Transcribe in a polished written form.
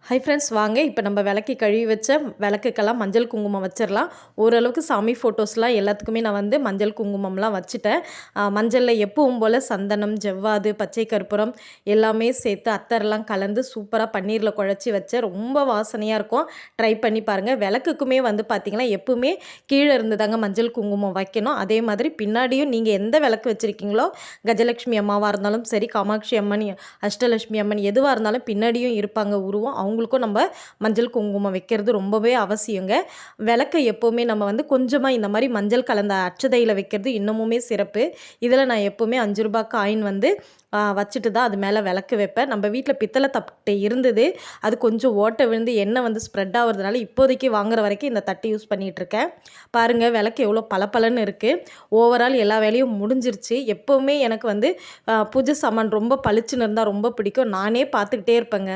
Hi friends, வாங்க இப்போ நம்ம விளக்கி கழுவி வச்ச விளக்குக்கெல்லாம் மஞ்சள் குங்குமம் வச்சிடலாம். ஓரளவுக்கு சாமி ஃபோட்டோஸ்லாம் எல்லாத்துக்குமே நான் வந்து மஞ்சள் குங்குமம்லாம் வச்சுட்டேன். மஞ்சளில் எப்பவும் போல் சந்தனம், ஜவ்வாது, பச்சை கற்பூரம் எல்லாமே சேர்த்து அத்தர்லாம் கலந்து சூப்பராக பன்னீரில் குழச்சி வச்சேன். ரொம்ப வாசனையாக இருக்கும். ட்ரை பண்ணி பாருங்கள். விளக்குக்குமே வந்து பார்த்திங்கன்னா எப்பவுமே கீழே இருந்து தாங்க மஞ்சள் குங்குமம் வைக்கணும். அதே மாதிரி பின்னாடியும் நீங்கள் எந்த விளக்கு வச்சுருக்கீங்களோ, கஜலட்சுமி அம்மாவாக இருந்தாலும் சரி, காமாட்சி அம்மன், அஷ்டலட்சுமி அம்மன் எதுவாக இருந்தாலும் பின்னாடியும் இருப்பாங்க உருவம். அவங்களுக்கும் நம்ம மஞ்சள் குங்குமம் வைக்கிறது ரொம்பவே அவசியங்க. விளக்கை எப்போவுமே நம்ம வந்து கொஞ்சமாக இந்த மாதிரி மஞ்சள் கலந்த அட்சதையில் வைக்கிறது இன்னமுமே சிறப்பு. இதில் நான் எப்போவுமே 5 ரூபாய் காயின் வந்து வச்சுட்டு தான் அது மேலே விளக்கு வைப்பேன். நம்ம வீட்டில் பித்தளை தட்டு இருந்தது, அது கொஞ்சம் ஓட்டை விழுந்து எண்ணெய் வந்து ஸ்ப்ரெட் ஆகிறதுனால இப்போதைக்கு வாங்குற வரைக்கும் இந்த தட்டு யூஸ் பண்ணிகிட்ருக்கேன். பாருங்கள் விளக்கு எவ்வளோ பளபளன்னு இருக்குது. ஓவரால் எல்லா வேலையும் முடிஞ்சிருச்சு. எப்போவுமே எனக்கு வந்து பூஜை சாமான் ரொம்ப பளிச்சுன்னு இருந்தால் ரொம்ப பிடிக்கும். நானே பார்த்துக்கிட்டே இருப்பேங்க.